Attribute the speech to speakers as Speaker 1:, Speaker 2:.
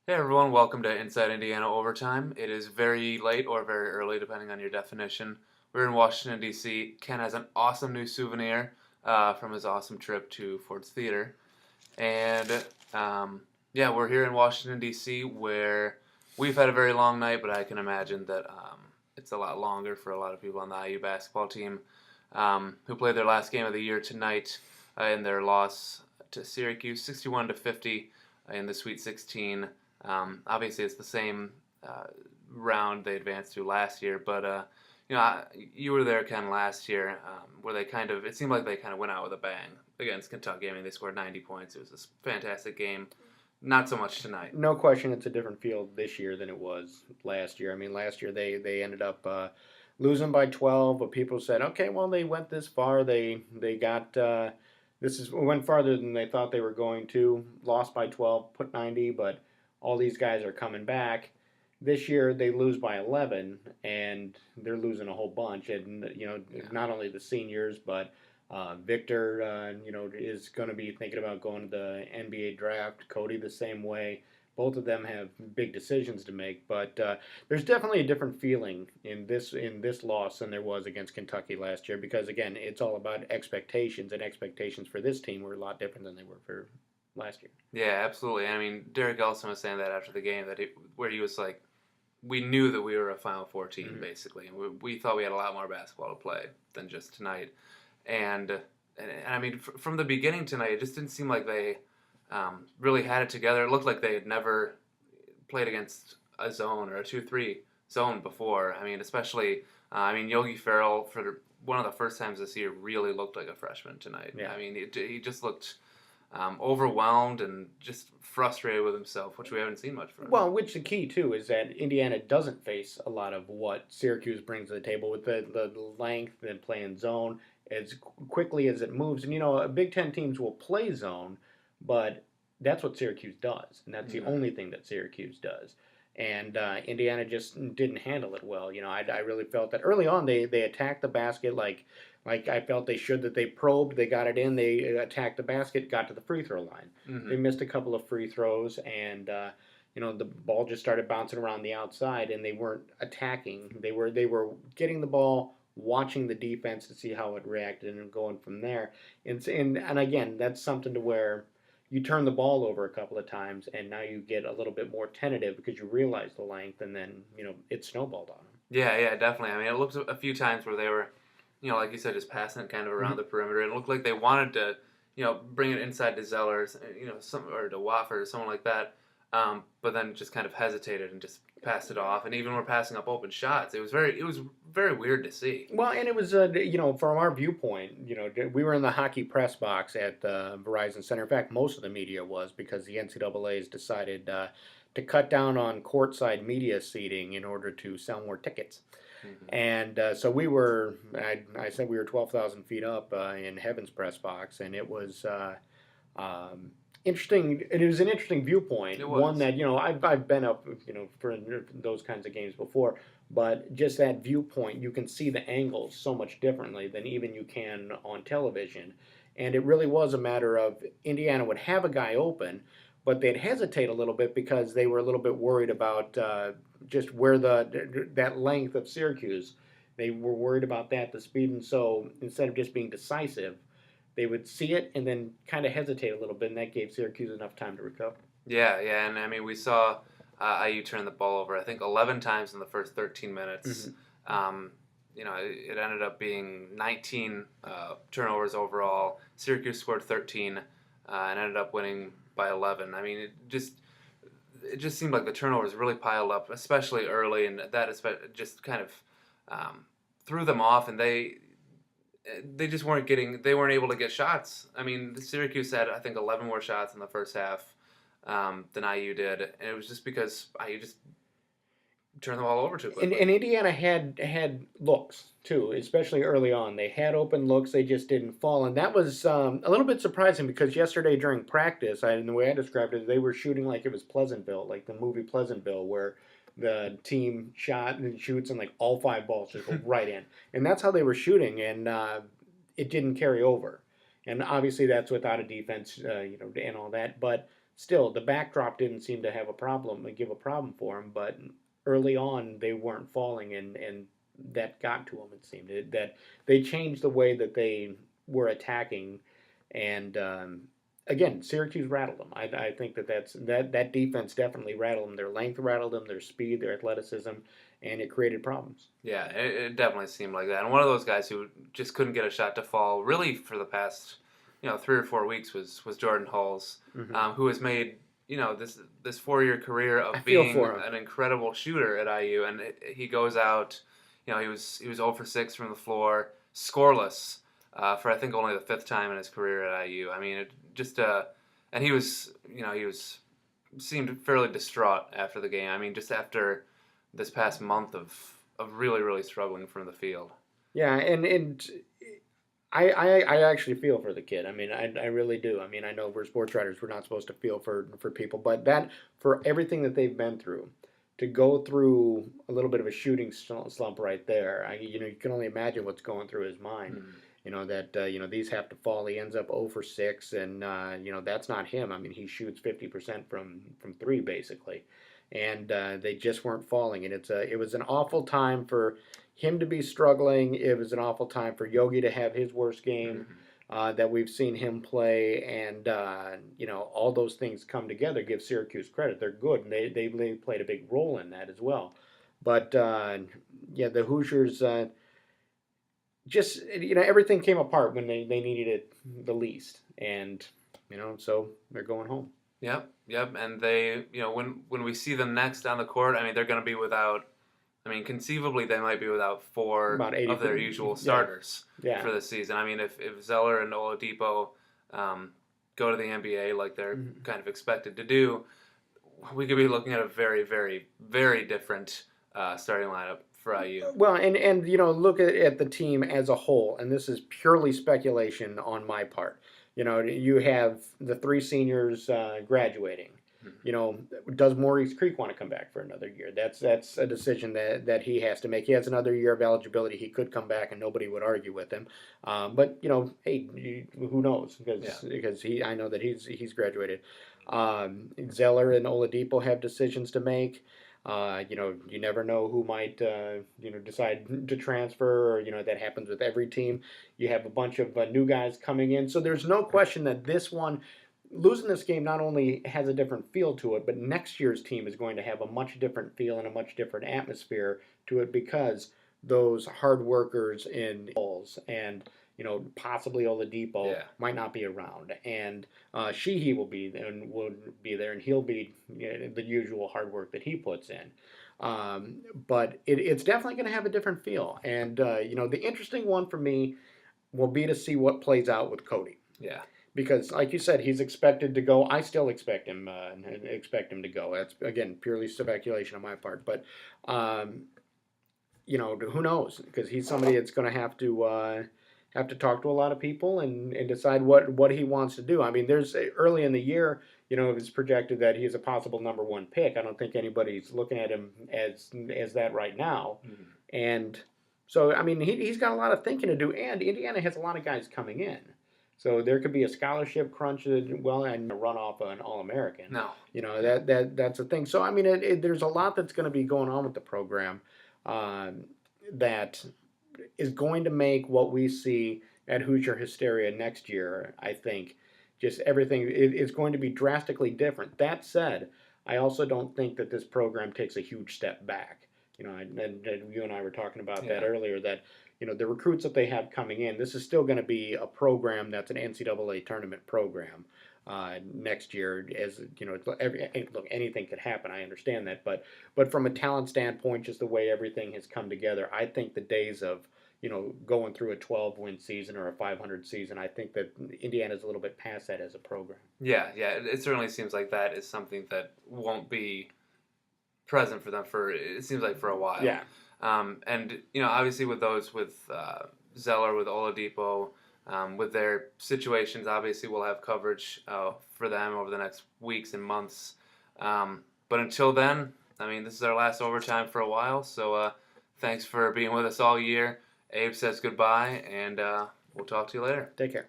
Speaker 1: Hey everyone, welcome to Inside Indiana Overtime. It is very late or very early, depending on your definition. We're in Washington, D.C. Ken has an awesome new souvenir from his awesome trip to Ford's Theater. And yeah, we're here in Washington, D.C., where we've had a very long night, but I can imagine that it's a lot longer for a lot of people on the IU basketball team who played their last game of the year tonight in their loss to Syracuse, 61 to 50 in the Sweet 16. Obviously, it's the same round they advanced to last year, but you were there, Ken, last year, where it seemed like they kind of went out with a bang against Kentucky. I mean, they scored 90 points. It was a fantastic game. Not so much tonight.
Speaker 2: No question, it's a different field this year than it was last year. I mean, last year they ended up losing by 12, but people said, okay, well they went this far. They got went farther than they thought they were going to. Lost by 12, put 90, but all these guys are coming back. This year they lose by 11, and they're losing a whole bunch. And
Speaker 1: Yeah.
Speaker 2: not only the seniors, but Victor, is going to be thinking about going to the NBA draft. Cody the same way. Both of them have big decisions to make, but there's definitely a different feeling in this loss than there was against Kentucky last year. Because again, it's all about expectations, and expectations for this team were a lot different than they were for last year.
Speaker 1: Yeah, absolutely. I mean, Derek Ellison was saying that after the game, where he was like, we knew that we were a Final Four team, basically, and we thought we had a lot more basketball to play than just tonight. And I mean, from the beginning tonight, it just didn't seem like they really had it together. It looked like they had never played against a zone or a 2-3 zone before. I mean, especially, Yogi Ferrell, for one of the first times this year, really looked like a freshman tonight.
Speaker 2: Yeah.
Speaker 1: I mean, he just looked overwhelmed and just frustrated with himself, which we haven't seen much from him.
Speaker 2: Well, which the key too is that Indiana doesn't face a lot of what Syracuse brings to the table with the length and playing zone as quickly as it moves. And Big Ten teams will play zone, but that's what Syracuse does, and that's the only thing that Syracuse does. And Indiana just didn't handle it well. I really felt that early on they attacked the basket like I felt they should. That they probed, they got it in, they attacked the basket, got to the free throw line. They missed a couple of free throws, and the ball just started bouncing around the outside, and they weren't attacking. They were getting the ball, watching the defense to see how it reacted, and going from there. And again, that's something to where you turn the ball over a couple of times, and now you get a little bit more tentative because you realize the length, and then it snowballed on them.
Speaker 1: Yeah, definitely. I mean, it looked a few times where they were, like you said, just passing it kind of around the perimeter. It looked like they wanted to, bring it inside to Zellers, or to Wofford or someone like that. But then just kind of hesitated and just passed it off. And even were passing up open shots. It was very weird to see.
Speaker 2: Well, and it was, from our viewpoint, we were in the hockey press box at the Verizon Center. In fact, most of the media was, because the NCAA has decided to cut down on courtside media seating in order to sell more tickets. And so I said we were 12,000 feet up in Heaven's press box, and it was interesting. It was an interesting viewpoint.
Speaker 1: It was.
Speaker 2: One that I've been up for those kinds of games before, but just that viewpoint, you can see the angles so much differently than even you can on television. And it really was a matter of Indiana would have a guy open, but they'd hesitate a little bit because they were a little bit worried about just where that length of Syracuse. They were worried about that, the speed, and so instead of just being decisive, they would see it and then kind of hesitate a little bit, and that gave Syracuse enough time to recover.
Speaker 1: Yeah, and I mean, we saw IU turn the ball over, I think, 11 times in the first 13 minutes. It ended up being 19 turnovers overall. Syracuse scored 13 and ended up winning by 11. I mean, it just seemed like the turnovers really piled up, especially early, and that just kind of threw them off, and they just weren't able to get shots. I mean, Syracuse had, I think, 11 more shots in the first half than IU did, and it was just because IU just turned the ball over too quickly.
Speaker 2: And Indiana had looks too, especially early on. They had open looks, they just didn't fall, and that was a little bit surprising because yesterday during practice, and the way I described it, they were shooting like it was Pleasantville, like the movie Pleasantville, where the team shot and shoots and like all five balls just go right in, and that's how they were shooting, and it didn't carry over. And obviously that's without a defense, and all that, but still the backdrop didn't seem to give a problem for them. But early on, they weren't falling, and that got to them. It seemed that they changed the way that they were attacking, and again, Syracuse rattled them. I think that defense definitely rattled them. Their length rattled them, their speed, their athleticism, and it created problems.
Speaker 1: Yeah, it definitely seemed like that. And one of those guys who just couldn't get a shot to fall really for the past 3 or 4 weeks was Jordan Hulls, who has made this 4-year career of being an incredible shooter at IU, and he goes out. He was 0 for 6 from the floor, scoreless for I think only the 5th time in his career at IU. I mean, it just and he was seemed fairly distraught after the game. I mean, just after this past month of really, really struggling from the field.
Speaker 2: Yeah, and I actually feel for the kid. I mean, I really do. I mean, I know we're sports writers. We're not supposed to feel for people, but that for everything that they've been through, to go through a little bit of a shooting slump right there, you can only imagine what's going through his mind. That these have to fall. He ends up 0 for 6, and that's not him. I mean, he shoots 50% from 3 basically, and they just weren't falling. And it was an awful time for him to be struggling. It was an awful time for Yogi to have his worst game that we've seen him play, and all those things come together. Give Syracuse credit; they're good, and they played a big role in that as well. But the Hoosiers. Just everything came apart when they needed it the least, and so they're going home.
Speaker 1: Yep, and they when we see them next on the court, I mean they're going to be without. I mean, conceivably they might be without 4 of their usual starters for the season. I mean, if Zeller and Oladipo go to the NBA like they're kind of expected to do, we could be looking at a very, very, very different starting lineup for IU.
Speaker 2: Well, and look at the team as a whole, and this is purely speculation on my part. You have the 3 seniors graduating. Does Maurice Creek want to come back for another year? That's a decision that he has to make. He has another year of eligibility. He could come back, and nobody would argue with him. But hey, who knows? Because I know that he's graduated. Zeller and Oladipo have decisions to make. You never know who might, decide to transfer, or, that happens with every team. You have a bunch of new guys coming in. So there's no question that losing this game not only has a different feel to it, but next year's team is going to have a much different feel and a much different atmosphere to it, because those hard workers in balls and possibly Oladipo might not be around, and Sheehy will be there, and he'll be the usual hard work that he puts in. But it's definitely going to have a different feel, and the interesting one for me will be to see what plays out with Cody.
Speaker 1: Yeah.
Speaker 2: Because, like you said, he's expected to go. I still expect him to go. That's again purely speculation on my part, but who knows? Because he's somebody that's going to have to talk to a lot of people and decide what he wants to do. I mean, there's early in the year, it's projected that he's a possible number 1 pick. I don't think anybody's looking at him as that right now. And so, I mean, he's got a lot of thinking to do, and Indiana has a lot of guys coming in. So there could be a scholarship crunch, and a run off an All-American.
Speaker 1: No.
Speaker 2: That's a thing. So, I mean, there's a lot that's going to be going on with the program that is going to make what we see at Hoosier Hysteria next year, I think, just everything is going to be drastically different. That said, I also don't think that this program takes a huge step back. And you and I were talking about that earlier, that the recruits that they have coming in, this is still going to be a program that's an NCAA tournament program next year. As look, anything could happen. I understand that, but from a talent standpoint, just the way everything has come together, I think the days of going through a 12-win season or a 500 season, I think that Indiana's a little bit past that as a program.
Speaker 1: Yeah, it certainly seems like that is something that won't be present for them for a while.
Speaker 2: Yeah.
Speaker 1: And obviously with Zeller, with Oladipo, with their situations, obviously we'll have coverage for them over the next weeks and months. But until then, I mean, this is our last overtime for a while. So thanks for being with us all year. Abe says goodbye, and we'll talk to you later.
Speaker 2: Take care.